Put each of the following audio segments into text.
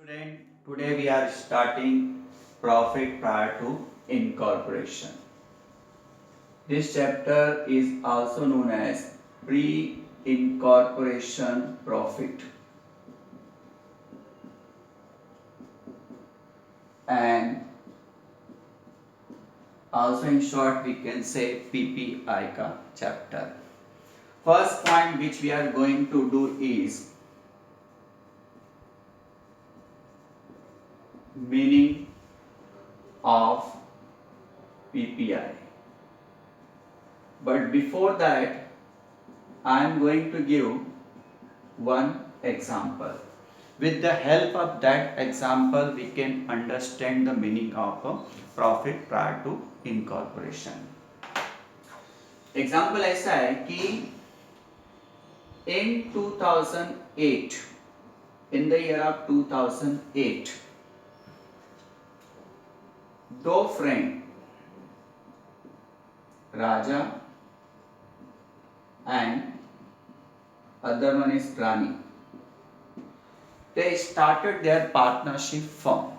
Friend, today we are starting profit prior to incorporation. This chapter is also known as pre-incorporation profit, and also in short we can say PPI का chapter. First point which we are going to do is meaning of PPI. But before that, I am going to give one example. With the help of that example, we can understand the meaning of a profit prior to incorporation. Example ऐसा है कि in 2008, in the year of 2008, दो friend Raja and other one is Rani. They started their partnership firm.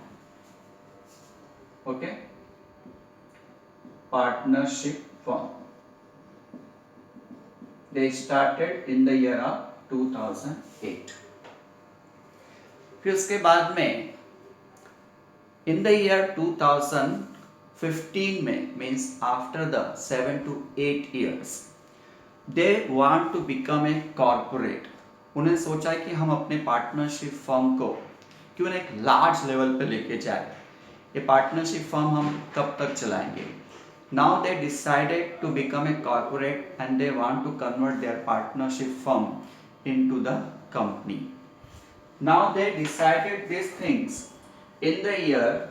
Okay? Partnership firm. They started in the year of 2008. फिर उसके बाद में in the year 2015 में means after the 7 to 8 years they want to become a corporate. उन्हें सोचा कि हम अपने पार्टनरशिप फर्म को क्यों ना एक लार्ज लेवल पे लेके जाए. ये पार्टनरशिप फर्म हम कब तक चलाएंगे. Now they decided to become a corporate and they want to convert their partnership firm into the company. Now they decided these things in the year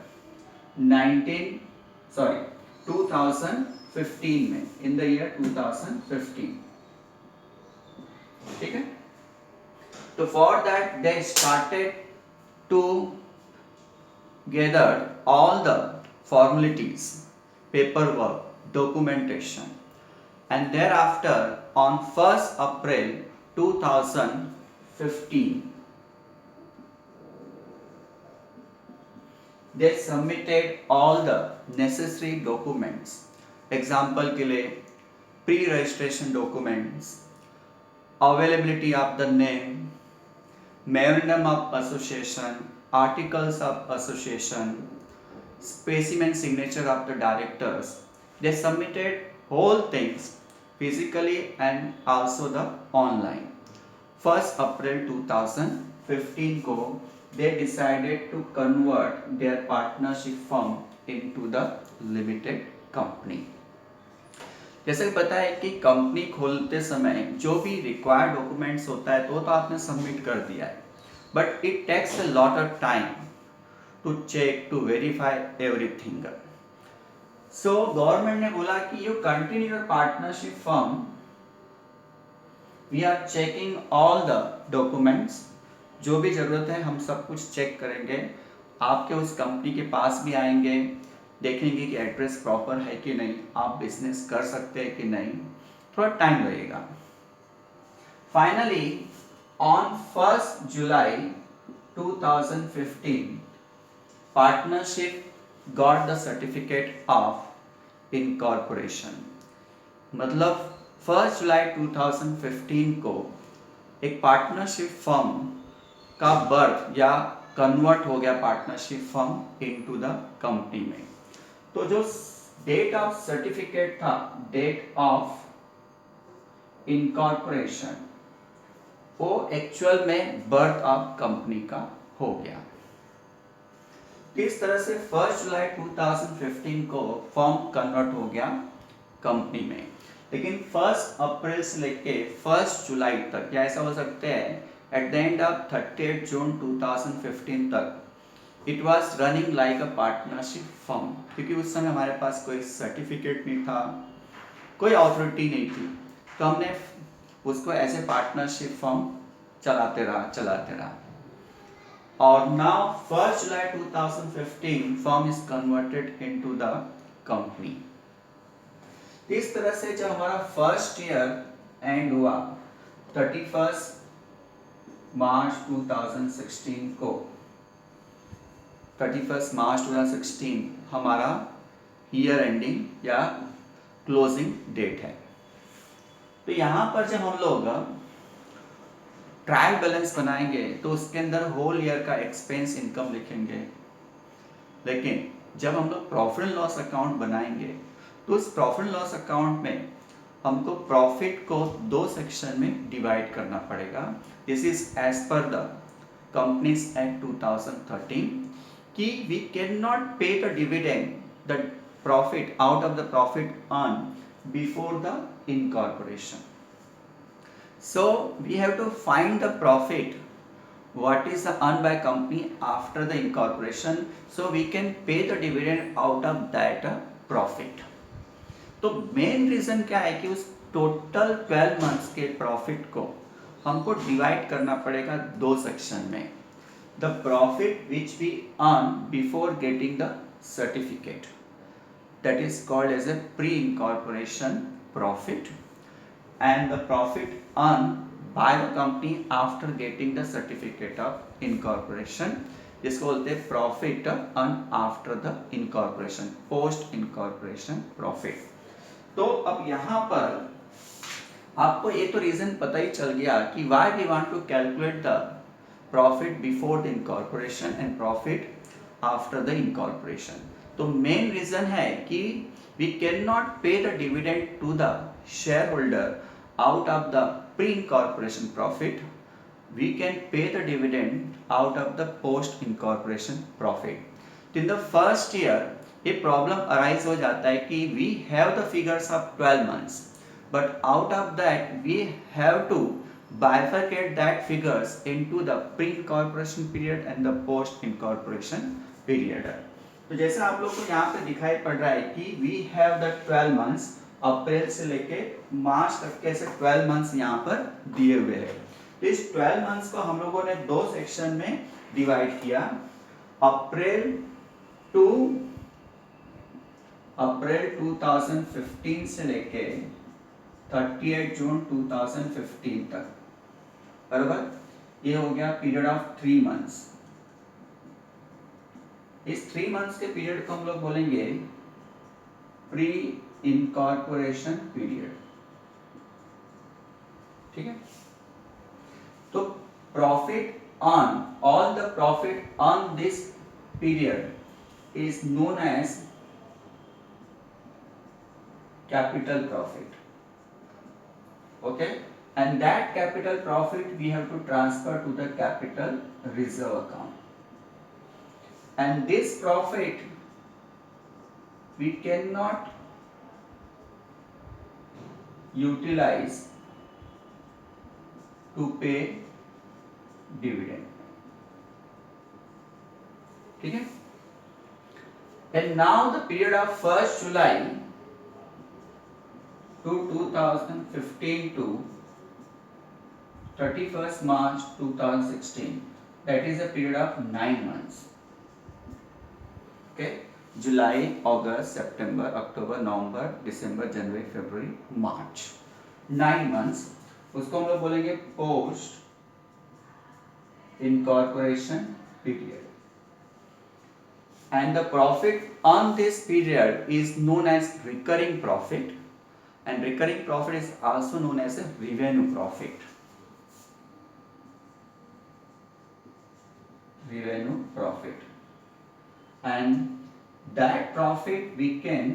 2015 में, in the year 2015. ठीक है. तो for that they started to gather all the formalities, paperwork, documentation, and thereafter on 1st April 2015 they submitted all the necessary documents. Example के लिए pre-registration documents, availability of the name, memorandum of association, articles of association, specimen signature of the directors. They submitted whole things physically and also the online. 1st April 2015 को they decided to convert their partnership firm into the limited company. जैसे कि पता है कि company खोलते समय जो भी रिक्वायर्ड डॉक्यूमेंट्स होता है तो आपने सबमिट कर दिया है, but it takes a lot of time to check to verify everything. So government ने बोला कि you continue your partnership firm, we are checking all the documents. जो भी जरूरत है हम सब कुछ चेक करेंगे. आपके उस कंपनी के पास भी आएंगे, देखेंगे कि एड्रेस प्रॉपर है कि नहीं, आप बिजनेस कर सकते हैं कि नहीं. थोड़ा टाइम लगेगा. Finally on 1st July 2015 partnership got the certificate of incorporation. मतलब 1st July 2015 को एक पार्टनरशिप फर्म का बर्थ या कन्वर्ट हो गया partnership firm into the company में. तो जो डेट ऑफ सर्टिफिकेट था, डेट ऑफ इनकॉर्पोरेशन, वो एक्चुअल में बर्थ ऑफ कंपनी का हो गया. इस तरह से 1st July 2015 को फर्म कन्वर्ट हो गया कंपनी में. लेकिन 1st अप्रैल से लेके 1st जुलाई तक, या ऐसा हो सकते हैं at the end of 30th June 2015 तक it was running like a partnership firm, क्योंकि उस समय हमारे पास कोई सर्टिफिकेट नहीं था, कोई अथॉरिटी नहीं थी, तो हमने उसको ऐसे पार्टनरशिप फर्म चलाते रहा. और now 1st July 2015 firm is converted into the company. इस तरह से जब हमारा फर्स्ट ईयर एंड हुआ 31st मार्च 2016 को, 31 मार्च 2016 हमारा ईयर एंडिंग या क्लोजिंग डेट है। तो यहाँ पर जब हम लोग ट्रायल बैलेंस बनाएंगे तो उसके अंदर होल ईयर का एक्सपेंस इनकम लिखेंगे, लेकिन जब हम लोग प्रॉफिट एंड लॉस अकाउंट बनाएंगे तो उस प्रॉफिट एंड लॉस अकाउंट में हमको प्रॉफिट को दो सेक्शन में डिवाइड करना पड़ेगा। This is as per the companies act 2013 कि we can not pay the dividend the profit out of the profit earn before the incorporation. So we have to find the profit what is the earned by company after the incorporation, so we can pay the dividend out of that profit. तो main reason क्या है कि उस total 12 months के profit को हमको divide करना पड़ेगा दो सेक्शन में। The profit which we earn before getting the certificate, that is called as a pre incorporation profit, and the profit earned by the company after getting the certificate of incorporation, जिसको बोलते हैं profit earn after the incorporation, post incorporation profit. तो अब यहाँ पर आपको ये तो रीजन पता ही चल गया कि why we want to calculate the profit before the incorporation and profit after the incorporation. तो मेन रीजन है कि we can not pay the dividend to the shareholder out of the pre-incorporation profit, we can pay the dividend out of the post-incorporation profit. In the first year, a problem arise हो जाता है कि we have the figures of 12 months, but out of that we have to bifurcate that figures into the pre-incorporation period and the post-incorporation period. तो जैसा आप लोग को यहाँ पे दिखाई पड़ रहा है कि we have the 12 months, अप्रैल से लेके मार्च तक के ऐसे 12 मंथ्स यहाँ पर दिए हुए हैं। तो इस 12 मंथ्स को हम लोगों ने दो सेक्शन में डिवाइड किया। अप्रैल 2015 से लेके 38 जून 2015 तक, बराबर, ये हो गया पीरियड ऑफ 3 मंथ्स। इस 3 मंथ्स के पीरियड को हम लोग बोलेंगे प्री इनकॉर्पोरेशन पीरियड, ठीक है। तो profit on all the profit on this period is known as capital profit, okay, and that capital profit we have to transfer to the capital reserve account, and this profit we can not utilize to pay dividend, ठीक है। And now the period of 1st July to 2015 to 31st March 2016, that is a period of 9 months, okay। जुलाई, अगस्त, सितंबर, अक्टूबर, नवंबर, दिसंबर, जनवरी, फरवरी, मार्च, 9 मंथ्स, उसको हम लोग बोलेंगे post incorporation period, and the profit on this period is known as recurring profit, and recurring profit is also known as revenue profit, revenue profit, and that profit we can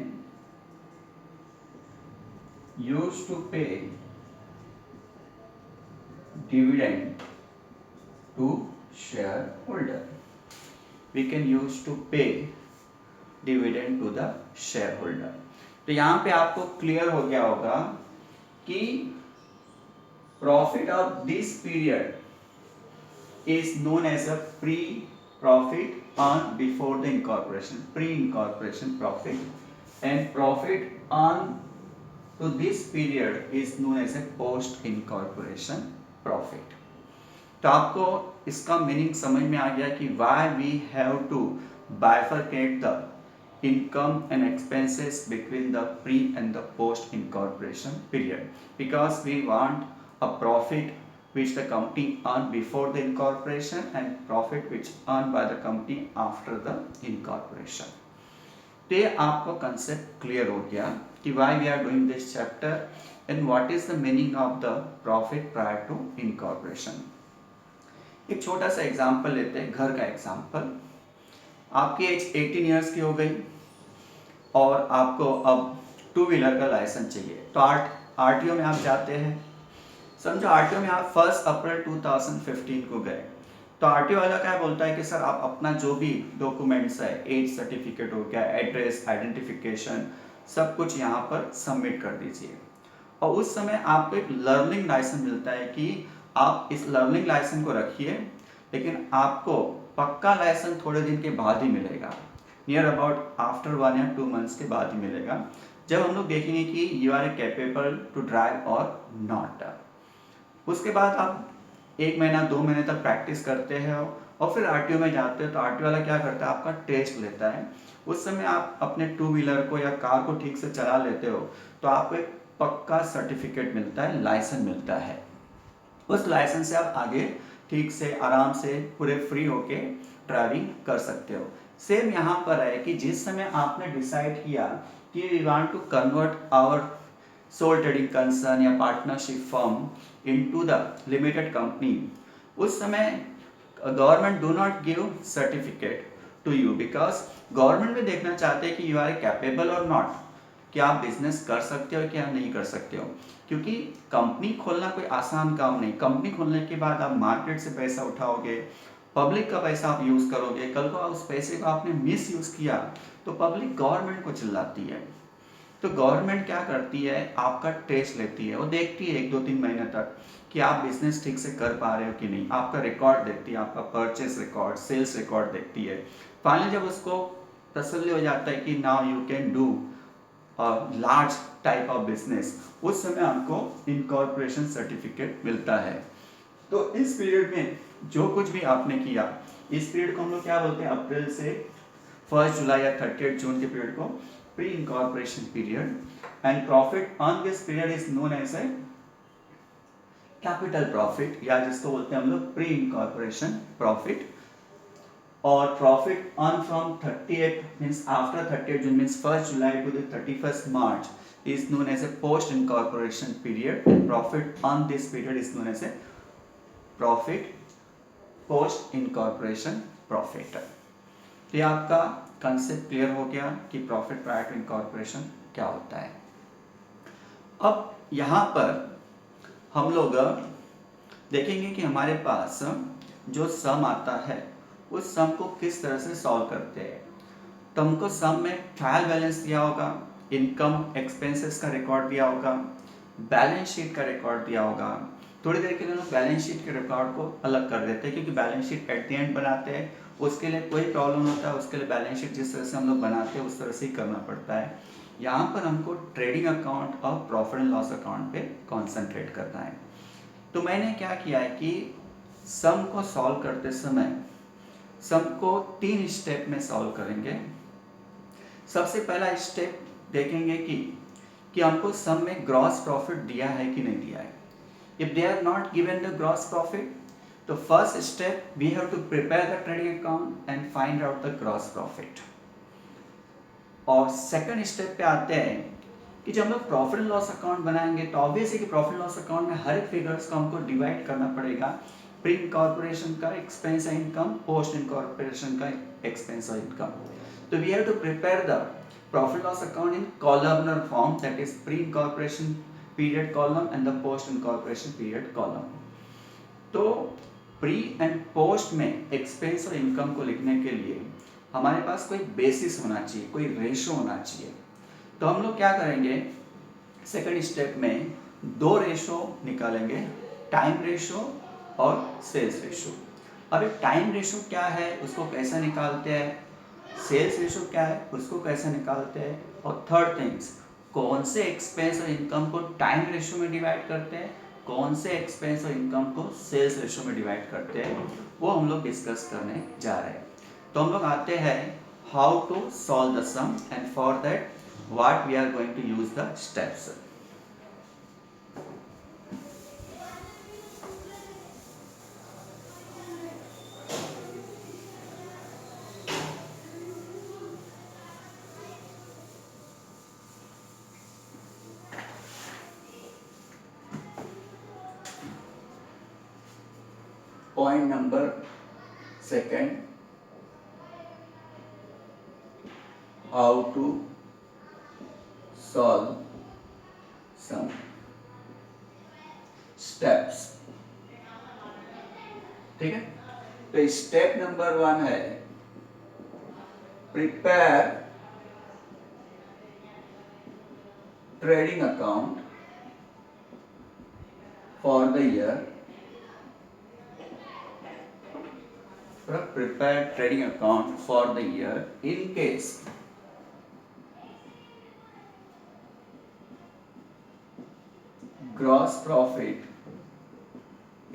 use to pay dividend to shareholder, we can use to pay dividend to the shareholder। तो यहाँ पे आपको clear हो गया होगा कि profit of this period is known as a pre profit earned before the incorporation, pre-incorporation profit, and profit earned to this period is known as a post-incorporation profit। तो आपको इसका मीनिंग समझ में आ गया कि why we have to bifurcate the income and expenses between the pre and the post incorporation period, because we want a profit which the company earned before the incorporation and profit which earned by the company after the incorporation. तो ये आपको concept clear हो गया कि why we are doing this chapter and what is the meaning of the profit prior to incorporation. एक छोटा सा example लेते हैं, घर का एग्जांपल। आपकी एज 18 ईयर्स की हो गई और आपको अब 2 व्हीलर का लाइसेंस चाहिए, तो आरटीओ में आप जाते हैं। समझो आरटीओ में आप 1 अप्रैल 2015 को गए, तो आरटीओ वाला क्या बोलता है कि सर आप अपना जो भी डॉक्यूमेंट्स है, एज सर्टिफिकेट हो गया, एड्रेस, आइडेंटिफिकेशन, सब कुछ यहाँ पर सबमिट कर दीजिए। और उस समय आपको एक लर्निंग लाइसेंस मिलता है कि आप इस लर्निंग लाइसेंस को रखिए, लेकिन आपको पक्का लाइसेंस थोड़े दिन के बाद ही मिलेगा, नियर अबाउट आफ्टर 1 या 2 मंथ्स के बाद ही मिलेगा, जब हम लोग देखेंगे कि you are capable to drive और नॉट। उसके बाद आप 1 महीना 2 महीने तक प्रैक्टिस करते हैं और फिर आरटीओ में जाते हैं, तो आरटीओ वाला क्या करता है, आपका टेस्ट लेता है। उस समय आप अपने 2 व्हीलर को या कार को ठीक से चला लेते हो, तो आपको एक पक्का सर्टिफिकेट मिलता है, लाइसेंस मिलता है। उस लाइसेंस से आप आगे ठीक से आराम से पूरे फ्री होके ड्राइविंग कर सकते हो। सेम यहाँ पर है कि जिस समय आपने डिसाइड किया कि we want to convert our sole trading concern या partnership firm into the limited company, उस समय government do not give certificate to you, because government भी देखना चाहते हैं कि यू आर कैपेबल और नॉट, कि आप बिजनेस कर सकते हो क्या नहीं कर सकते हो। क्योंकि कंपनी खोलना कोई आसान काम नहीं। कंपनी खोलने के बाद आप मार्केट से पैसा उठाओगे, पब्लिक का पैसा आप यूज़ करोगे, कल को उस पैसे को आपने मिस यूज़ किया तो पब्लिक गवर्नमेंट को चिल्लाती है। तो गवर्नमेंट क्या करती है, आपका टेस्ट लेती है, वो देखती है 1-2-3 महीने तक कि आप बिजनेस ठीक से कर पा रहे हो कि नहीं। आपका रिकॉर्ड देखती है, आपका परचेस रिकॉर्ड, सेल्स रिकॉर्ड देखती है। फाइनली जब उसको तसल्ली हो जाता है कि now you can do large type of business, उस समय आपको इनकॉर्पोरेशन सर्टिफिकेट मिलता है। तो इस पीरियड में जो कुछ भी आपने किया, इस पीरियड को हम लोग क्या बोलते हैं, अप्रैल से 1 जुलाई या 30 जून के पीरियड को pre incorporation period, and profit on this period is known as a capital profit, या जिसको बोलते हैं हम लोग प्री इनकॉर्पोरेशन प्रॉफिट। और profit earn from 38 means after 30 June means 1 July to the 31 March is known as a post incorporation period, and profit on this period is known as a profit post incorporation profit। तो ये आपका concept clear हो गया कि profit prior to incorporation क्या होता है। अब यहाँ पर हम लोग देखेंगे कि हमारे पास जो सम आता है उस सम को किस तरह से सॉल्व करते हैं। तो हमको सम में ट्रायल बैलेंस दिया होगा, इनकम एक्सपेंसेस का रिकॉर्ड दिया होगा, बैलेंस शीट का रिकॉर्ड दिया होगा। थोड़ी देर के लिए हम बैलेंस शीट के रिकॉर्ड को अलग कर देते हैं, क्योंकि balance sheet at the end बनाते हैं, उसके लिए कोई प्रॉब्लम होता है, उसके लिए बैलेंस शीट जिस तरह से हम लोग बनाते हैं उस तरह से ही करना पड़ता है। यहाँ पर हमको ट्रेडिंग अकाउंट और प्रॉफिट एंड लॉस अकाउंट पे कॉन्सेंट्रेट करना है। तो मैंने क्या किया है कि सम को सॉल्व करते समय सम को 3 स्टेप में सॉल्व करेंगे। सबसे पहला स्टेप देखेंगे कि हमको सम में ग्रॉस प्रॉफिट दिया है कि नहीं दिया है। If they are not given the gross profit, तो first step we have to prepare the trading account and find out the gross profit. और सेकंड स्टेप पे आते हैं कि जब हम लोग प्रॉफिट एंड लॉस अकाउंट बनाएंगे तो ऑब्वियस है कि प्रॉफिट लॉस अकाउंट में हर एक फिगर्स को हमको डिवाइड करना पड़ेगा। प्री इनकॉर्पोरेशन का एक्सपेंस और इनकम, पोस्ट इनकॉर्पोरेशन का एक्सपेंस और इनकम। तो we have to prepare the profit loss account in columnar form, that is pre incorporation period column and the post incorporation period column. तो pre and post में expense और income को लिखने के लिए हमारे पास कोई बेसिस होना चाहिए, कोई रेशो होना चाहिए। तो हम लोग क्या करेंगे, सेकंड स्टेप में 2 रेशो निकालेंगे, टाइम रेशो और सेल्स रेशो। अब एक टाइम रेशो क्या है उसको कैसे निकालते हैं, सेल्स रेशो क्या है उसको कैसे निकालते हैं, और थर्ड थिंग्स कौन से एक्सपेंस और इनकम को टाइम रेशो में डिवाइड करते हैं, कौन से एक्सपेंस और इनकम को सेल्स रेशो में डिवाइड करते हैं, वो हम लोग डिस्कस करने जा रहे हैं। तो हम लोग आते हैं how to solve the sum, and for that what we are going to use the steps. Point number second, how to solve sum steps. ठीक है, तो स्टेप नंबर 1 है prepare trading account for the year, prepare trading account for the year in case gross profit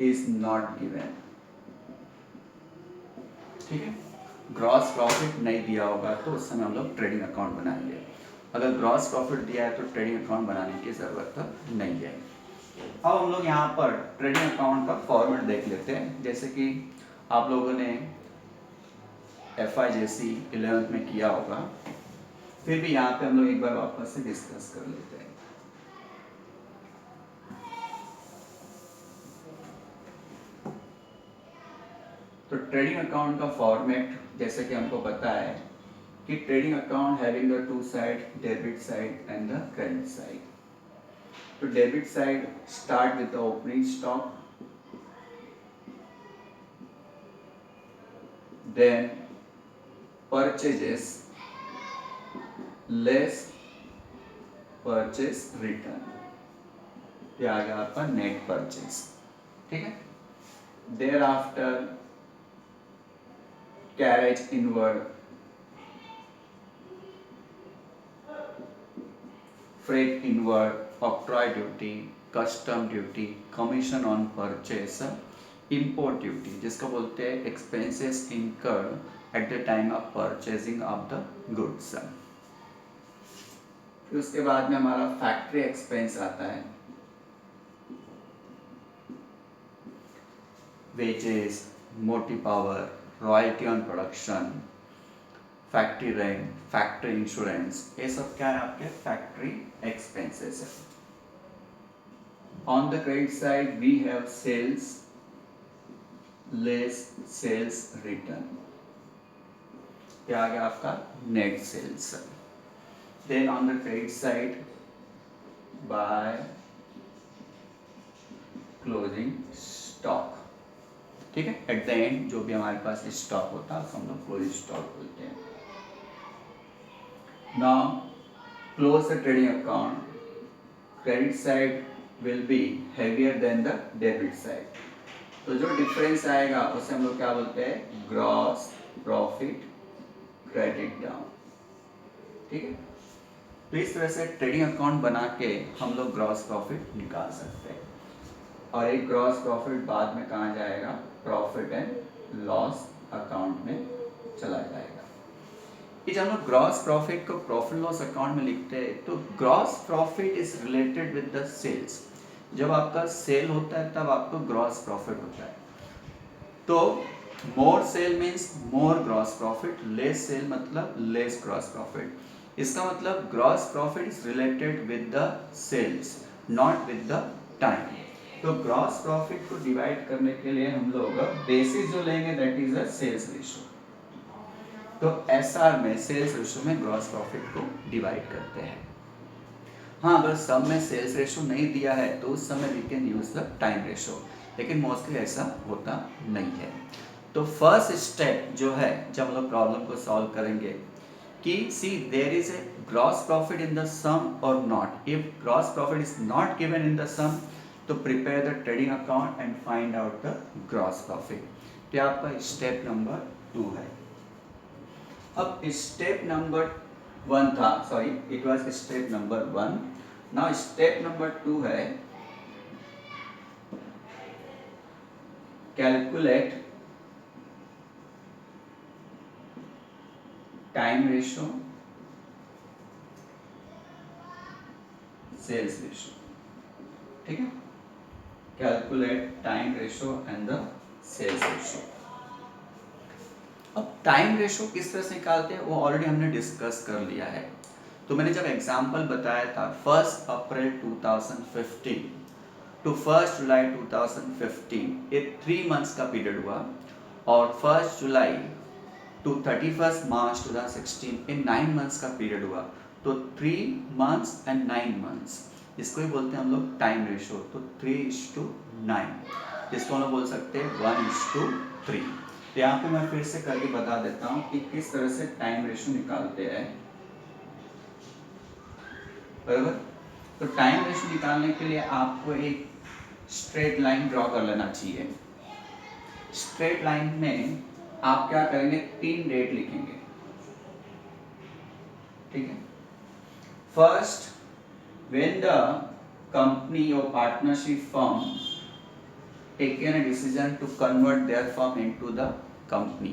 is not given। ठीक है, gross profit नहीं दिया होगा तो उस समय हम लोग ट्रेडिंग अकाउंट बनाएंगे। अगर ग्रॉस प्रॉफिट दिया है तो ट्रेडिंग अकाउंट बनाने की जरूरत नहीं है। अब हम लोग यहाँ पर ट्रेडिंग अकाउंट का फॉर्मेट देख लेते हैं। जैसे कि आप लोगों ने FIJC 11th में किया होगा, फिर भी यहाँ पे हम लोग एक बार वापस से डिस्कस कर लेते हैं। तो ट्रेडिंग अकाउंट का फॉर्मेट जैसे कि हमको पता है कि trading account having the two side, debit side and the credit side. तो debit side start with the opening stock, then purchases less purchase return, ये आ गया आपका नेट परचेज। ठीक है, thereafter carriage inward, freight inward, octroi duty, custom duty, commission on purchase, import duty जिसको बोलते हैं expenses incurred at the time of purchasing of the goods. फिर उसके बाद में हमारा फैक्ट्री एक्सपेंस आता है, wages, motive power, royalty on production, factory rent, factory insurance, ये सब क्या है आपके फैक्ट्री एक्सपेंसेस है। On the credit side we have sales less sales return, क्या आ गया आपका net sales. Then on the credit side by closing stock. ठीक है, एट द एंड जो भी हमारे पास स्टॉक होता है उसको हम लोग क्लोजिंग स्टॉक बोलते हैं। Now close the trading account, credit side will be heavier than the debit side. तो जो डिफरेंस आएगा उसे हम लोग क्या बोलते हैं ग्रॉस प्रॉफिट क्रेडिट डाउन। ठीक है, तो इस तरह से ट्रेडिंग अकाउंट बना के हम लोग ग्रॉस प्रॉफिट निकाल सकते हैं और एक ग्रॉस प्रॉफिट बाद में कहाँ जाएगा प्रॉफिट एंड लॉस अकाउंट में चला जाएगा। कि जब हम लोग ग्रॉस प्रॉफिट को प्रॉफिट लॉस अकाउंट में लिखते हैं तो gross profit is related with the sales. जब आपका सेल होता है तब आपको ग्रॉस प्रॉफिट होता है। तो more sale means more gross profit, less sale मतलब लेस ग्रॉस प्रॉफिट। इसका मतलब gross profit is related with the sales not with the time. तो ग्रॉस प्रॉफिट को डिवाइड करने के लिए हम लोग बेसिस जो लेंगे that is a sales ratio. तो SR में सेल्स रेशियो में ग्रॉस प्रॉफिट को डिवाइड करते हैं। हाँ, अगर सम में सेल्स रेशियो नहीं दिया है तो उस समय we can use the time ratio, लेकिन मोस्टली ऐसा होता नहीं है। तो फर्स्ट स्टेप जो है जब हम लोग प्रॉब्लम को सॉल्व करेंगे कि see there is a gross profit in the sum और not. If gross profit is not given in the sum तो prepare the trading account and find out the gross profit. तो आपका step number 2 है। अब step number 1 था, sorry it was step number 1। Now step number 2 है calculate time ratio sales ratio. ठीक है, calculate time ratio and the sales ratio. अब time ratio किस तरह से निकालते हैं वो ऑलरेडी हमने डिस्कस कर लिया है। तो मैंने जब एग्जांपल बताया था 1 अप्रैल 2015 टू 1 जुलाई 2015 ये 3 मंथ्स का पीरियड हुआ, और 1 जुलाई टू 31 मार्च 2016 ये 9 मंथ्स का पीरियड हुआ। तो 3 मंथ्स एंड 9 मंथ्स, इसको ही बोलते हैं हम लोग टाइम रेशो। तो 3:9, जिसको हम लोग बोल सकते हैं 1:3। तो यहाँ पे मैं फिर से करके बता देता हूँ कि किस तरह से टाइम रेशो निकालते हैं, बराबर। तो टाइम रेशो निकालने के लिए आपको एक स्ट्रेट लाइन ड्रॉ कर लेना चाहिए। स्ट्रेट लाइन में आप क्या करेंगे, 3 डेट लिखेंगे, ठीक है। First, when the company or partnership firm taken a decision to convert their firm into the company,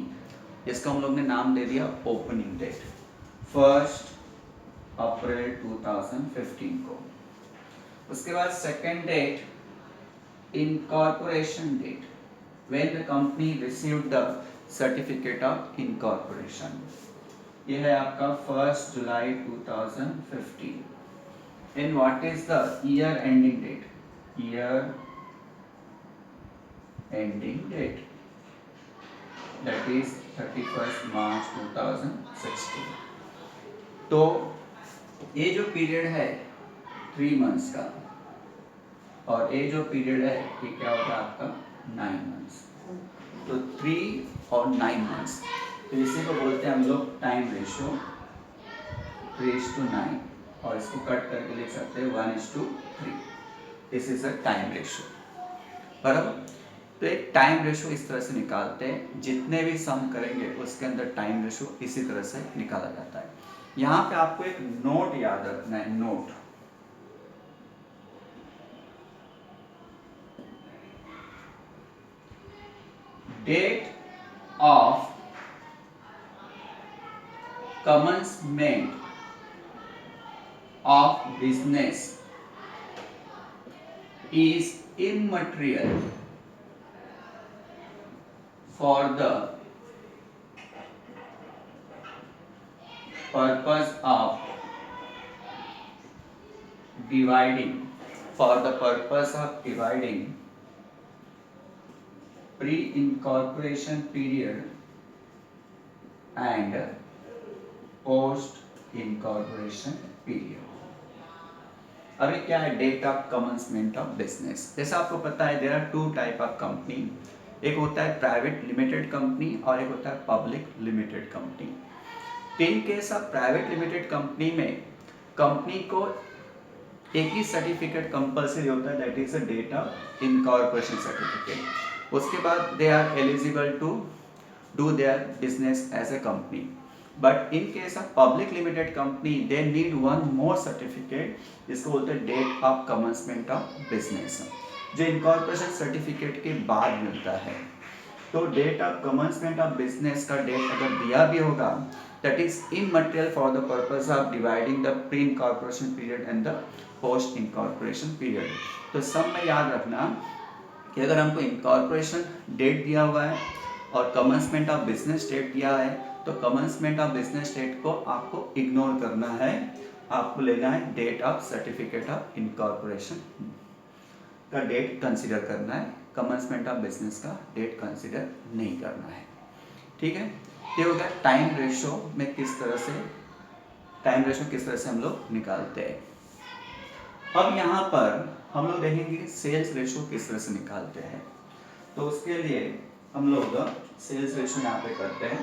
इसका हम लोग ने नाम दे दिया ओपनिंग डेट 1 अप्रैल 2015 को। उसके बाद second date incorporation date, when the company received the certificate of incorporation, ये है आपका 1 जुलाई 2015। And what is the year ending date? Year ending date, that is 31st March 2016। तो ये जो पीरियड है 3 मंथ्स का, और ये जो पीरियड है ये क्या होगा आपका 9 मंथ्स। तो 3 और 9 मंथ्स, तो इसी को बोलते हैं हम लोग टाइम रेशियो 3:9, और इसको कट करके लिख सकते हैं 1:3। This is a time ratio, बराबर। तो एक टाइम रेशियो इस तरह से निकालते हैं, जितने भी सम करेंगे उसके अंदर टाइम रेशियो इसी तरह से निकाला जाता है। यहाँ पे आपको एक नोट याद रखना है, note. Date of commencement of business is immaterial for the purpose of dividing pre-incorporation period and post incorporation period। अभी क्या है date of commencement of business. जैसा आपको पता है there are 2 type of company, एक होता है प्राइवेट लिमिटेड कंपनी और एक होता है public limited company. In case of private limited company में कंपनी को एक ही सर्टिफिकेट कंपल्सरी होता है, that is a date of incorporation certificate. उसके बाद they are eligible to do their business as a company. But in case of public limited company they need one more certificate, जिसको बोलते हैं date of commencement of business, जो incorporation certificate के बाद मिलता है। तो date of commencement of business का डेट अगर दिया भी होगा, that is immaterial for the purpose of dividing the pre incorporation period and the post incorporation period. तो सब में याद रखना कि अगर हमको इनकॉर्पोरेशन डेट दिया हुआ है और कमेंसमेंट ऑफ बिजनेस डेट दिया है, तो कमेंसमेंट ऑफ बिजनेस डेट को आपको इग्नोर करना है, आपको लेना है date of certificate of incorporation का डेट कंसीडर करना है, कमेंसमेंट ऑफ बिजनेस का डेट कंसीडर नहीं करना है, ठीक है। ये हो गया टाइम रेशो में किस तरह से हम लोग निकालते हैं। अब यहाँ पर हम लोग देखेंगे सेल्स रेशो किस तरह से निकालते हैं। तो उसके लिए हम लोग सेल्स रेशो यहाँ पे करते हैं।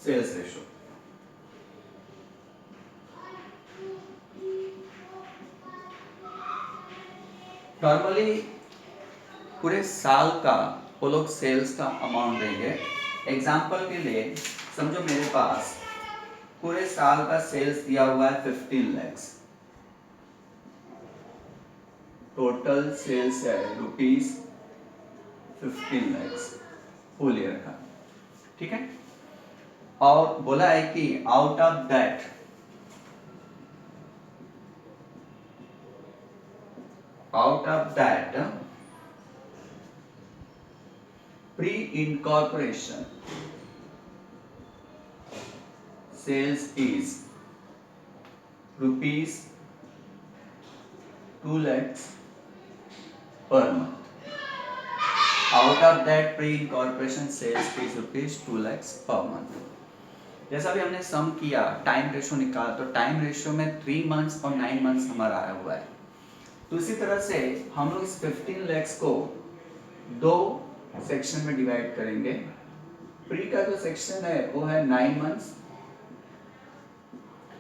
सेल्स रेशो नॉर्मली पूरे साल का वो लोग सेल्स का अमाउंट देंगे। एग्जाम्पल के लिए समझो मेरे पास पूरे साल का सेल्स दिया हुआ है 15 lakhs, टोटल सेल्स है रुपीज 15 lakhs फुल ईयर का, ठीक है। और बोला है कि out of that pre-incorporation sales is rupees 2 lakhs per month. Out of that pre-incorporation sales is rupees 2 lakhs per month. जैसा भी हमने सम किया, टाइम रेशो निकाला, तो टाइम रेशो में 3 मंथ्स और 9 मंथ्स हमारा आया हुआ है। तो इसी तरह से हम लोग इस 15 lakhs को दो सेक्शन में डिवाइड करेंगे। प्री का जो सेक्शन है वो है 9 मंथ्स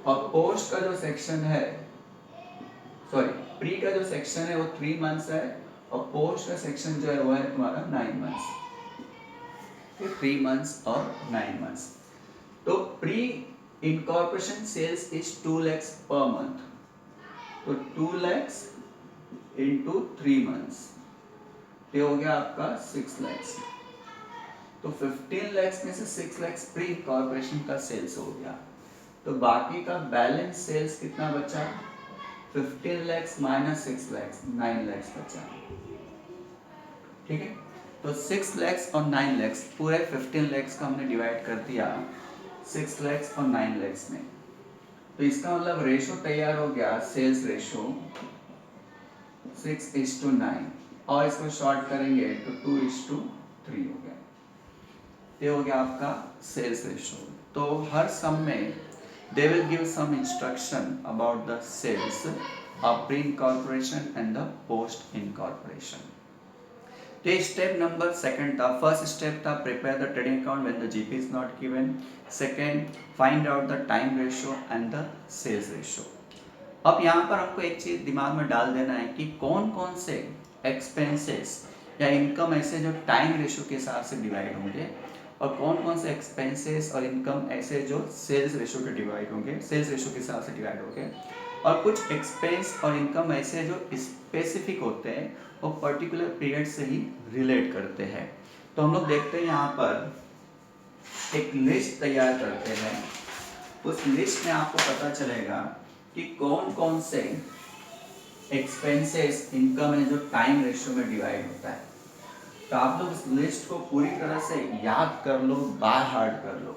और पोस्ट का जो सेक्शन है, प्री का जो सेक्शन है वो 3 मंथ्स है और पोस्ट का सेक्शन जो है वो है तुम्हारा 9 मंथ्स। 3 मंथ्स और 9 मंथ्स। तो pre incorporation sales is 2 lakhs पर मंथ, तो 2 lakhs इंटू 3 मंथ्स, ये हो गया आपका 6 lakhs। तो 15 lakhs में से 6 lakhs प्री इनकॉर्पोरेशन का सेल्स हो गया। तो बाकी का बैलेंस सेल्स कितना बचा? 15 lakhs माइनस 6 lakhs, 9 lakhs बचा। ठीक है, तो 6 lakhs और 9 lakhs, पूरे 15 lakhs को हमने डिवाइड कर दिया 6 lakhs और 9 lakhs में। तो इसका मतलब रेशो तैयार हो गया, सेल्स रेशो 6:9, और इसको शॉर्ट करेंगे तो 2:3 हो गया। ये हो गया आपका सेल्स रेशो। तो हर सम में they will give some instruction about the sales of pre incorporation and the post incorporation. तो स्टेप नंबर सेकंड था, फर्स्ट स्टेप था prepare the trading account when the GP is not given, second find out the time ratio and the sales ratio. अब यहाँ पर हमको एक चीज दिमाग में डाल देना है कि कौन कौन से एक्सपेंसेस या इनकम ऐसे जो टाइम रेशो के हिसाब से डिवाइड होंगे और कौन कौन से एक्सपेंसेस और इनकम ऐसे जो सेल्स रेशो के डिवाइड होंगे, सेल्स रेशो के हिसाब से डिवाइड होंगे, और कुछ एक्सपेंस और इनकम ऐसे जो स्पेसिफिक होते हैं वो पर्टिकुलर पीरियड से ही रिलेट करते हैं। तो हम लोग देखते हैं यहाँ पर एक लिस्ट तैयार करते हैं। उस लिस्ट में आपको पता चलेगा कि कौन कौन से एक्सपेंसेस इनकम है जो टाइम रेशियो में डिवाइड होता है। तो आप लोग इस लिस्ट को पूरी तरह से याद कर लो, बाय हार्ट कर लो।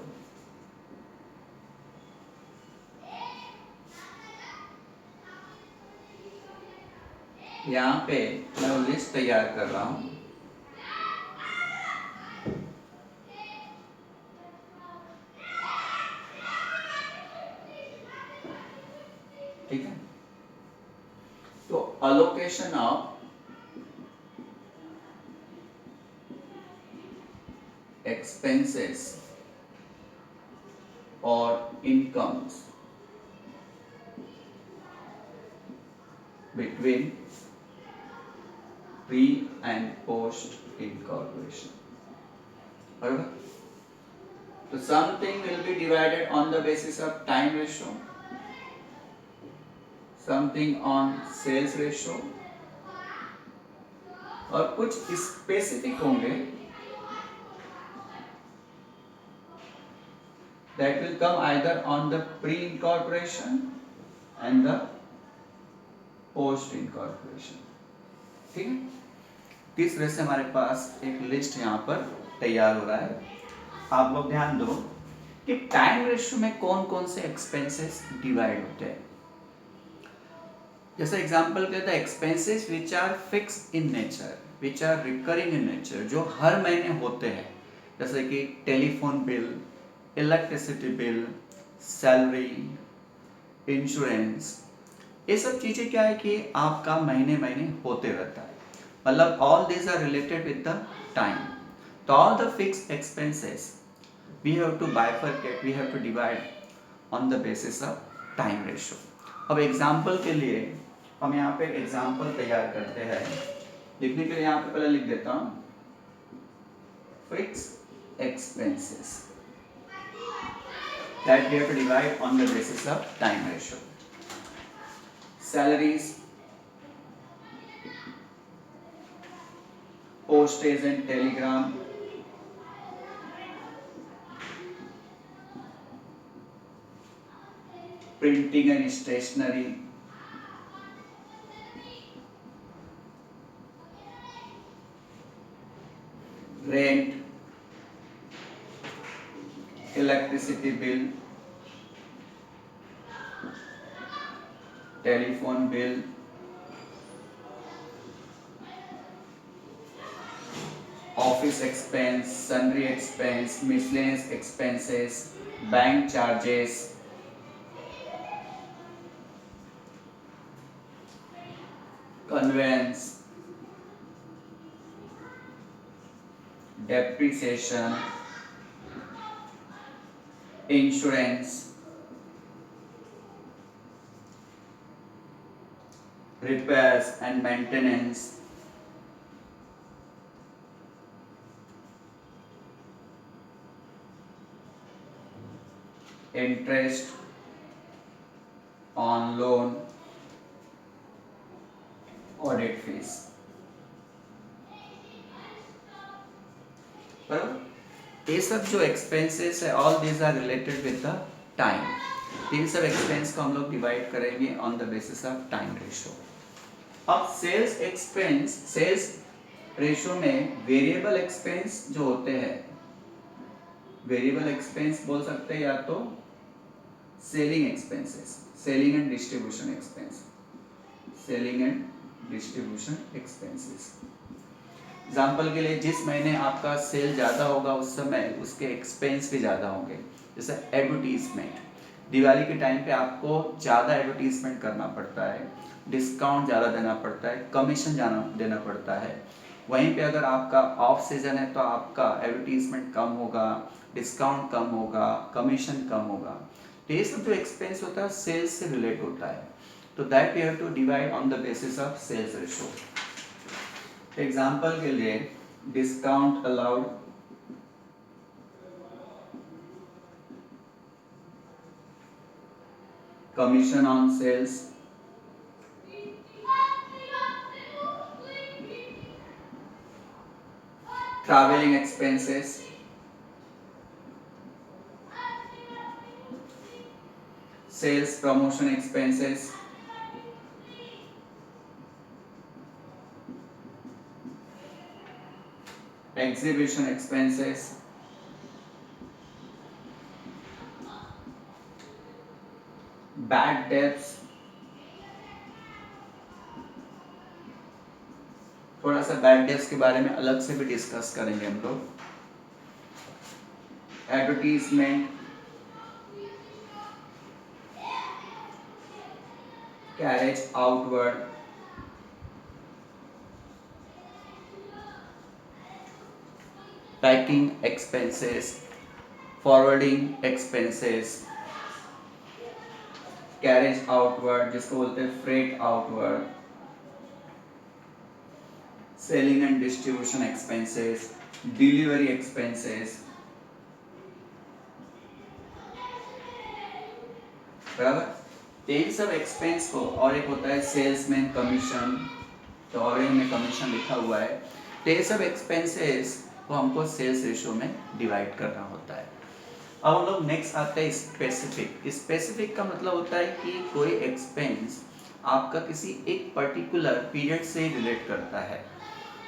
यहाँ पे मैं वो लिस्ट तैयार कर रहा हूं। ठीक है, तो allocation of expenses or incomes between pre and post incorporation. बराबर? तो something will be divided on the basis of time ratio, something on sales ratio, और कुछ स्पेसिफिक होंगे that will come either on the pre-incorporation and the post-incorporation. ठीक है, इस तरह से हमारे पास एक लिस्ट यहाँ पर तैयार हो रहा है। आप लोग ध्यान दो कि टाइम रेशियो में कौन कौन से एक्सपेंसेस डिवाइड होते हैं। जैसे एग्जांपल के लिए expenses which are fix in nature, which are recurring in nature, जो हर महीने होते हैं, जैसे कि telephone bill, electricity bill, salary, insurance, ये सब चीज़ें क्या है कि आपका महीने महीने होते रहता है। मतलब all this are related with the time. तो all the fix expenses we have to bifurcate, we have to divide on the basis of time ratio. अब एग्जाम्पल के लिए हम यहाँ पे एग्जाम्पल तैयार करते हैं। लिखने के लिए यहाँ पे पहले लिख देता हूँ fix expenses that we have to divide on the basis of time ratio. Salaries, postage and telegram, printing and stationery, rent, electricity bill, telephone bill, office expense, sundry expense, miscellaneous expenses, bank charges, conveyance, depreciation, insurance, repairs and maintenance, interest on loan, audit fees. बराबर, ये सब जो expenses है all these are related with the time. इन सब expense को हम लोग डिवाइड करेंगे on the basis of time ratio. अब सेल्स एक्सपेंस, सेल्स रेशो में वेरिएबल एक्सपेंस जो होते हैं, वेरिएबल एक्सपेंस बोल सकते हैं या तो selling expenses, selling and distribution expense, selling and distribution expenses. Example के लिए जिस महीने आपका सेल ज़्यादा होगा उस समय उसके एक्सपेंस भी ज़्यादा होंगे। जैसे एडवर्टीजमेंट, दिवाली के टाइम पे आपको ज़्यादा एडवर्टीजमेंट करना पड़ता है, डिस्काउंट ज़्यादा देना पड़ता है, कमीशन देना पड़ता है। वहीं पे अगर आपका ऑफ सीजन है तो आपका एडवर्टीजमेंट कम होगा, डिस्काउंट कम होगा, कमीशन कम होगा। तो ये सब जो एक्सपेंस होता है सेल्स से रिलेट होता है, तो that we have to divide on the basis of sales ratio. Example के लिए discount allowed, commission on sales, traveling expenses, sales promotion expenses, exhibition expenses, bad debts, थोड़ा सा बैड डेट्स के बारे में अलग से भी डिस्कस करेंगे हम लोग। Advertisement, carriage outward, packing expenses, forwarding expenses, carriage outward जिसको बोलते हैं freight outward, selling and distribution expenses, delivery expenses. बराबर, इन सब एक्सपेंस को, और एक होता है सेल्समैन कमीशन, तो ऑलरेडी में कमीशन लिखा हुआ है। तो ये सब एक्सपेंसेस को हमको सेल्स रेशो में डिवाइड करना होता है। अब हम लोग नेक्स्ट आते हैं स्पेसिफिक। स्पेसिफिक का मतलब होता है कि कोई एक्सपेंस आपका किसी एक पर्टिकुलर पीरियड से रिलेट करता है।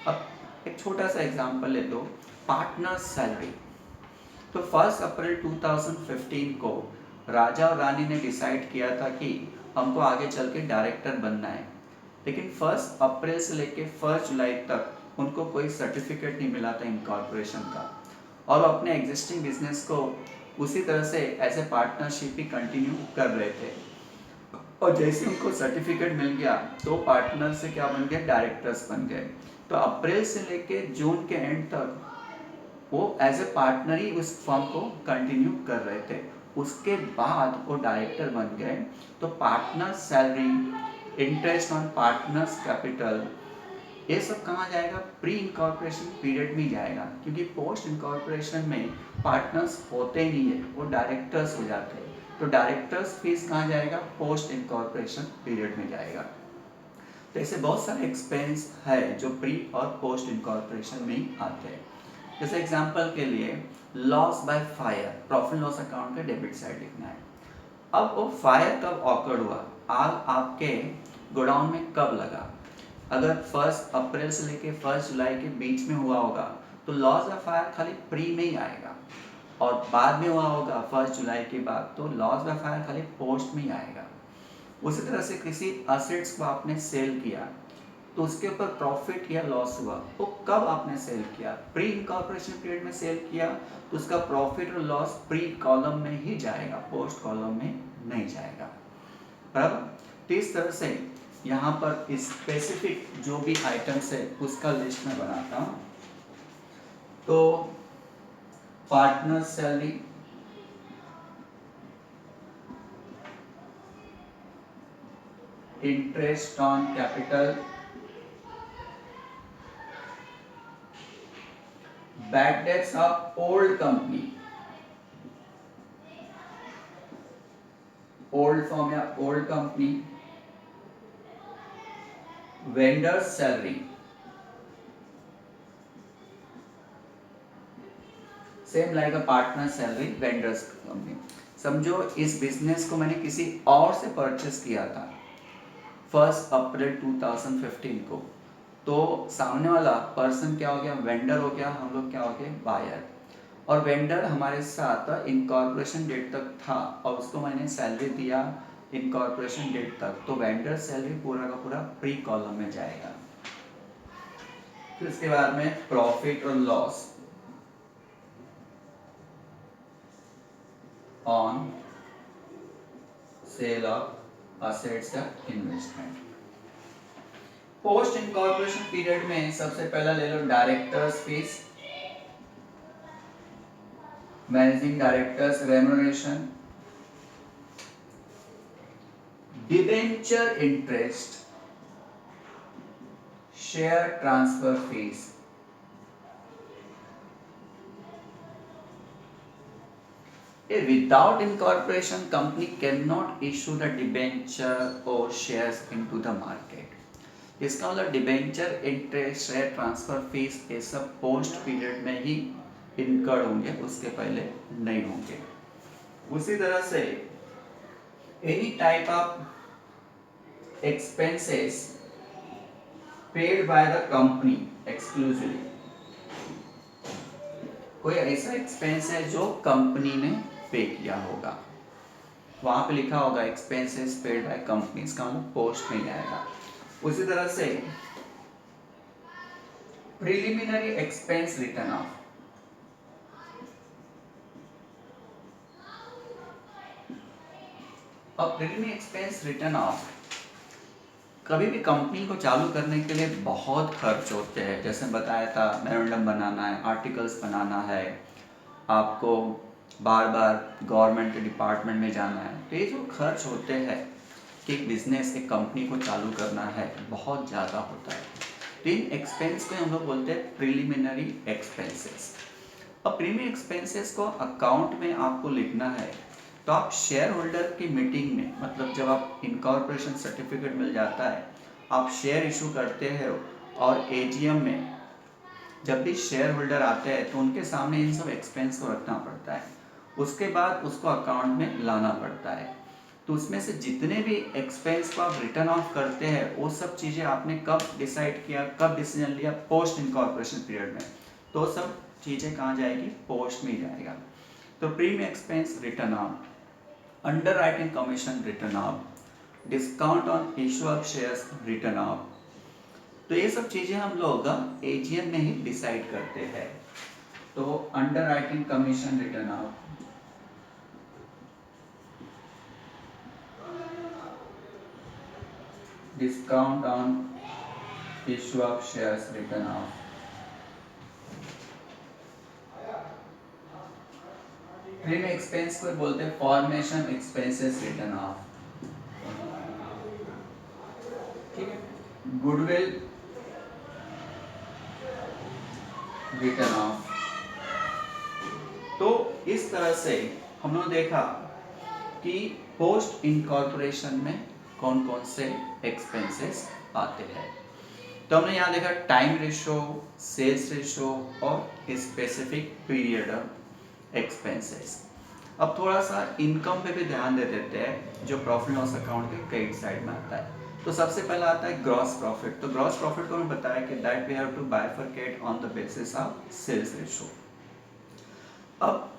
अब एक छोटा सा एग्जांपल ले दो, पार्टनर सैलरी। तो 1 अप्रैल 2015 को राजा और रानी ने डिसाइड किया था कि हमको आगे चल के डायरेक्टर बनना है, लेकिन 1 अप्रैल से लेके 1 जुलाई तक उनको कोई सर्टिफिकेट नहीं मिला था इनकॉर्पोरेशन का, और वो अपने एग्जिस्टिंग बिजनेस को उसी तरह से एज ए पार्टनरशिप ही कंटिन्यू कर रहे थे। और जैसे उनको सर्टिफिकेट मिल गया तो पार्टनर से क्या बन गए, डायरेक्टर्स बन गए। तो अप्रैल से लेके जून के एंड तक वो एज ए पार्टनर ही उस फर्म को कंटिन्यू कर रहे थे। उसके बाद वो डायरेक्टर बन गए, तो partner salary, interest on partners capital, ये सब कहाँ जाएगा, प्री इनकॉर्पोरेशन पीरियड में जाएगा, क्योंकि पोस्ट इनकॉर्पोरेशन में पार्टनर्स होते ही नहीं है, वो डायरेक्टर्स हो जाते हैं। तो डायरेक्टर्स फीस कहाँ जाएगा, पोस्ट इनकॉर्पोरेशन पीरियड में जाएगा। तो ऐसे बहुत सारे एक्सपेंस है जो प्री और पोस्ट इनकॉर्पोरेशन में ही आते हैं। जैसे एग्जांपल के लिए loss by fire, profit loss account का डेबिट साइड लिखना है। अब वो फायर कब ऑकर्ड हुआ, आग आपके गोडाउन में कब लगा, अगर 1 अप्रैल से लेके 1 जुलाई के बीच में हुआ होगा तो लॉस बाय फायर खाली प्री में ही आएगा। और बाद में हुआ होगा 1 जुलाई के बाद, तो लॉस बाय फायर खाली पोस्ट में ही आएगा। उसी तरह से किसी असेट्स को आपने सेल किया तो उसके ऊपर प्रॉफिट या लॉस हुआ, वो कब आपने सेल किया, प्री इनकॉर्पोरेशन पीरियड में सेल किया तो उसका प्रॉफिट और लॉस प्री कॉलम में ही जाएगा, पोस्ट कॉलम में नहीं जाएगा। बराबर। तो इस तरह से यहाँ पर स्पेसिफिक जो भी आइटम्स है उसका लिस्ट में बनाता हूँ। तो partner salary, interest on capital, bad debts of old company, old form या old company, vendors salary, same like a partner salary, vendors company. समझो इस बिजनेस को मैंने किसी और से परचेस किया था 1 अप्रैल 2015 को, तो सामने वाला पर्सन क्या हो गया, वेंडर हो गया, हम लोग क्या हो गए, बायर। और वेंडर हमारे साथ इनकॉर्पोरेशन डेट तक था और उसको मैंने सैलरी दिया इनकॉर्पोरेशन डेट तक, तो वेंडर सैलरी पूरा का पूरा प्री कॉलम में जाएगा। फिर इसके बाद में प्रॉफिट और loss on sale of assets या इन्वेस्टमेंट। पोस्ट इनकॉर्पोरेशन पीरियड में सबसे पहला ले लो directors fees, managing directors remuneration, debenture interest, share transfer fees, without incorporation company cannot issue the debenture or shares into the market। इसका मतलब debenture interest, share transfer fees ये सब post period में ही इनकर्ड होंगे, उसके पहले नहीं होंगे। उसी तरह से any type of expenses paid by the company exclusively, कोई ऐसा एक्सपेंस है जो कंपनी ने पे किया होगा, वहां पे लिखा होगा एक्सपेंसेस पेड बाय कंपनीज, का मतलब पोस्ट में आएगा। उसी तरह से प्रिलिमिनरी एक्सपेंस रिटर्न ऑफ, अब प्रिलिमिनरी एक्सपेंस रिटर्न ऑफ, कभी भी कंपनी को चालू करने के लिए बहुत खर्च होते हैं, जैसे बताया था मेमोरेंडम बनाना है, आर्टिकल्स बनाना है, आपको बार बार गवर्नमेंट के डिपार्टमेंट में जाना है, तो ये जो खर्च होते हैं कि एक बिजनेस, एक कंपनी को चालू करना है, बहुत ज़्यादा होता है। तो इन एक्सपेंस को हम लोग बोलते हैं प्रिलिमिनरी एक्सपेंसेस। अब प्रीमियम एक्सपेंसेस को अकाउंट में आपको लिखना है, तो आप शेयर होल्डर की मीटिंग में, मतलब जब आप इनकॉर्पोरेशन सर्टिफिकेट मिल जाता है, आप शेयर इशू करते हैं और एजीएम में जब भी शेयर होल्डर आते हैं तो उनके सामने इन सब एक्सपेंस को रखना पड़ता है, उसके बाद उसको अकाउंट में लाना पड़ता है। तो उसमें से जितने भी एक्सपेंस को आप रिटर्न ऑफ करते हैं, वो सब चीज़ें आपने कब डिसाइड किया, कब डिसीजन लिया, पोस्ट इनकॉर्पोरेशन पीरियड में, तो सब चीज़ें कहाँ जाएगी, पोस्ट में ही जाएगा। तो premium expense return of, under writing commission return of, discount on issue of shares return of, तो ये सब चीज़ें हम लोग एजीएम में ही डिसाइड करते हैं। तो under writing commission return of, discount on issue of shares return of, premium expense को बोलते हैं फॉर्मेशन एक्सपेंसेस रिटर्न ऑफ, ठीक है, गुडविल रिटर्न ऑफ। तो इस तरह से हम लोग देखा कि पोस्ट इनकॉर्पोरेशन में कौन कौन से एक्सपेंसेस आते हैं। तो हमने यहाँ देखा टाइम रेशो, सेल्स रेशो और स्पेसिफिक पीरियड एक्सपेंसेस। अब थोड़ा सा इनकम पे भी ध्यान दे देते हैं, जो प्रॉफिट लॉस अकाउंट के क्रेडिट साइड में आता है। तो सबसे पहला आता है ग्रॉस प्रॉफिट। तो ग्रॉस प्रॉफिट को मैं बताया कि that we have to bifurcate on the basis of sales ratio. अब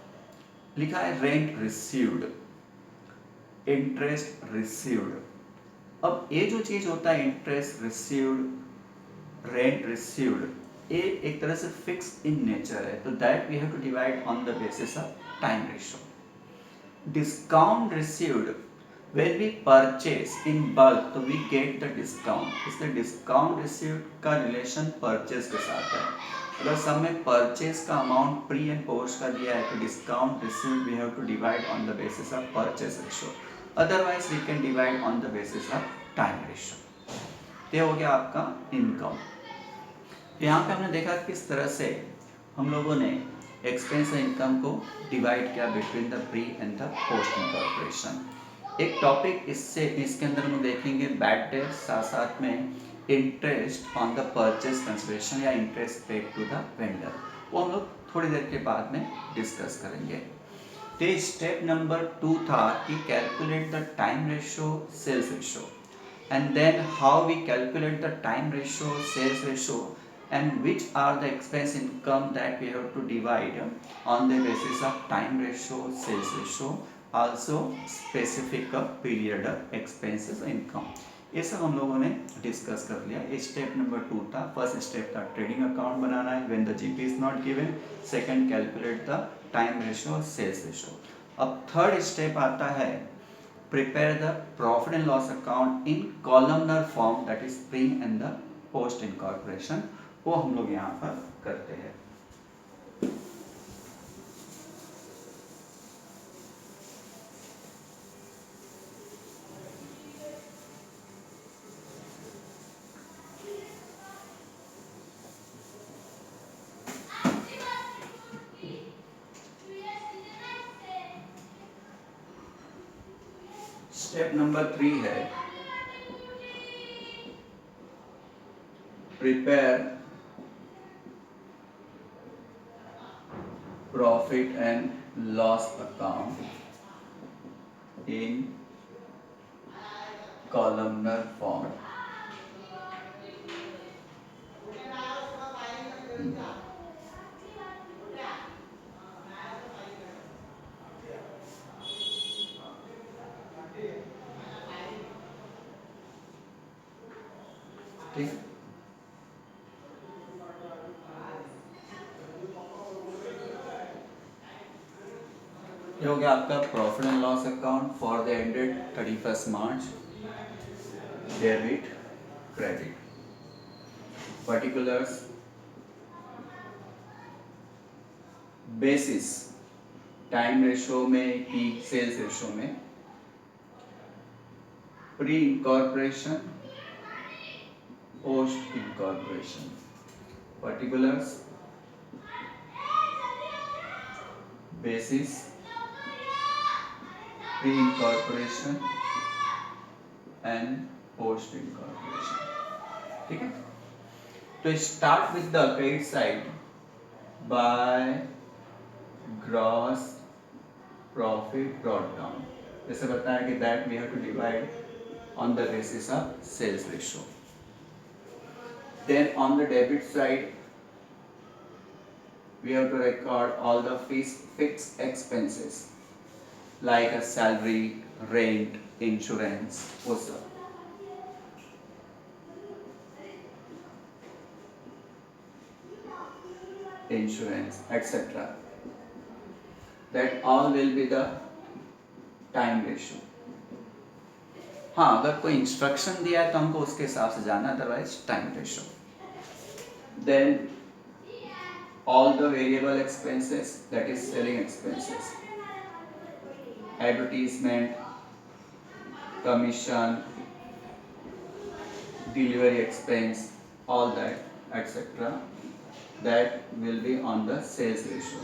लिखा है रेंट रिसीव्ड, इंटरेस्ट रिसीव्ड। अब ये जो चीज होता है इंटरेस्ट रिसीव्ड, रेंट रिसीव्ड, ये एक तरह से फिक्स इन नेचर है, तो that we have to divide on the basis of time ratio. Discount received, when we purchase in bulk तो we get the discount, इसलिए डिस्काउंट रिसीव्ड का relation purchase के साथ है। अगर सब में परचेज का अमाउंट प्री एंड पोस्ट का दिया है तो discount received we have to divide on the basis of purchase ratio, otherwise we can divide on the basis of time ratio. ये हो गया आपका इनकम। यहाँ पे हमने देखा किस तरह से हम लोगों ने एक्सपेंस और इनकम को डिवाइड किया between the pre and the post incorporation. एक टॉपिक इसके अंदर हम देखेंगे बैड डेट, साथ साथ में interest on the purchase consideration या interest paid to the vendor, वो हम लोग थोड़ी देर के बाद में डिस्कस करेंगे। तो स्टेप नंबर 2 था कि calculate the time ratio, sales ratio, and then how we calculate the time ratio, sales ratio, and which are the expense income that we have to divide on the basis of time ratio, sales ratio, also specific period expenses income। ये सब हम लोगों ने discuss कर लिया। ये step number 2 था। First step था ट्रेडिंग अकाउंट बनाना है when the GP is not given, second calculate the time ratio, sales ratio. अब थर्ड स्टेप आता है prepare the profit and loss account in columnar form, that is pre and the post incorporation, वो हम लोग यहाँ पर करते हैं। स्टेप नंबर 3 है prepare profit and loss account in columnar form. ठीक, ये हो गया आपका profit and loss account for the ended 31st March, debit credit, particulars, basis time ratio में कि सेल्स रेशियो में, pre incorporation, post incorporation, particulars, basis pre incorporation and post incorporation. ठीक है, तो start with the credit side by gross profit brought down, जैसे बताया कि that we have to divide on the basis of sales ratio. Then on the debit side we have to record all the fixed expenses like a salary, rent, insurance, वो सब। insurance etc, that all will be the time ratio। हाँ, अगर कोई instruction दिया है तो हमको उसके हिसाब से जाना, otherwise time ratio. Then all the variable expenses, that is selling expenses, advertisement, commission, delivery expense, all that etc, that will be on the sales ratio।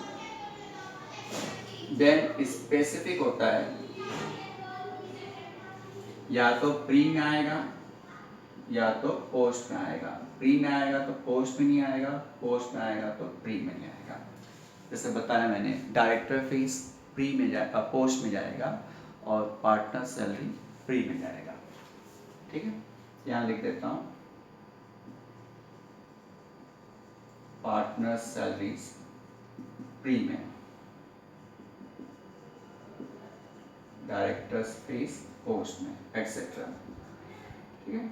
then specific होता है, या तो प्री में आएगा या तो पोस्ट में आएगा। प्री में आएगा तो पोस्ट में नहीं आएगा, पोस्ट में आएगा तो प्री में नहीं आएगा। जैसे बताया मैंने, डायरेक्टर फीस प्री में जाएगा, पोस्ट में जाएगा, और पार्टनर सैलरी प्री में जाएगा। ठीक है, यहाँ लिख देता हूँ, पार्टनर सैलरीज प्री में, डायरेक्टर्स फीस पोस्ट में एक्सेट्रा। ठीक है,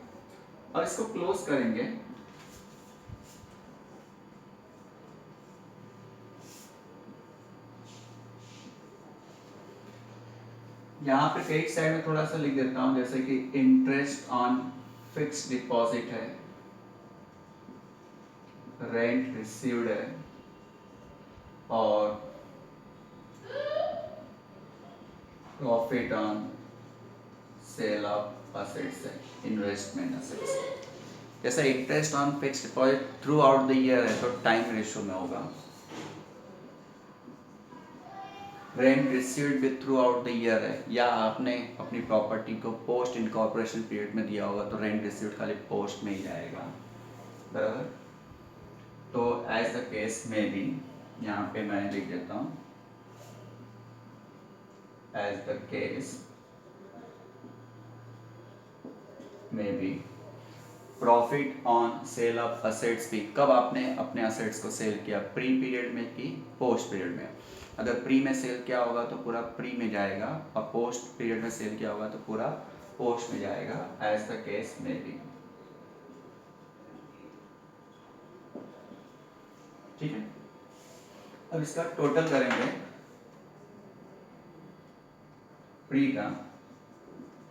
और इसको क्लोज करेंगे। यहाँ पे क्रेडिट साइड में थोड़ा सा लिख देता हूँ, जैसे कि इंटरेस्ट ऑन फिक्स्ड डिपॉजिट है, रेंट रिसीव्ड है, और profit on sale of assets है, इन्वेस्टमेंट असेट्स। जैसे interest on fixed deposit through out the year है तो टाइम रेशियो में होगा, रेंट रिसीव्ड भी थ्रू आउट द ईयर है, या आपने अपनी प्रॉपर्टी को पोस्ट इनकॉर्पोरेशन पीरियड में दिया होगा तो रेंट रिसीव्ड खाली पोस्ट में ही जाएगा, बराबर। तो एज द केस में भी यहाँ पे मैं लिख देता हूँ, एज द केस में भी profit on sale of assets भी, कब आपने अपने असेट्स को सेल किया, प्री पीरियड में कि पोस्ट पीरियड में। अगर प्री में सेल किया होगा तो पूरा प्री में जाएगा, और पोस्ट पीरियड में सेल किया होगा तो पूरा पोस्ट में जाएगा, एज द केस में भी। ठीक है, अब इसका टोटल करेंगे प्री का,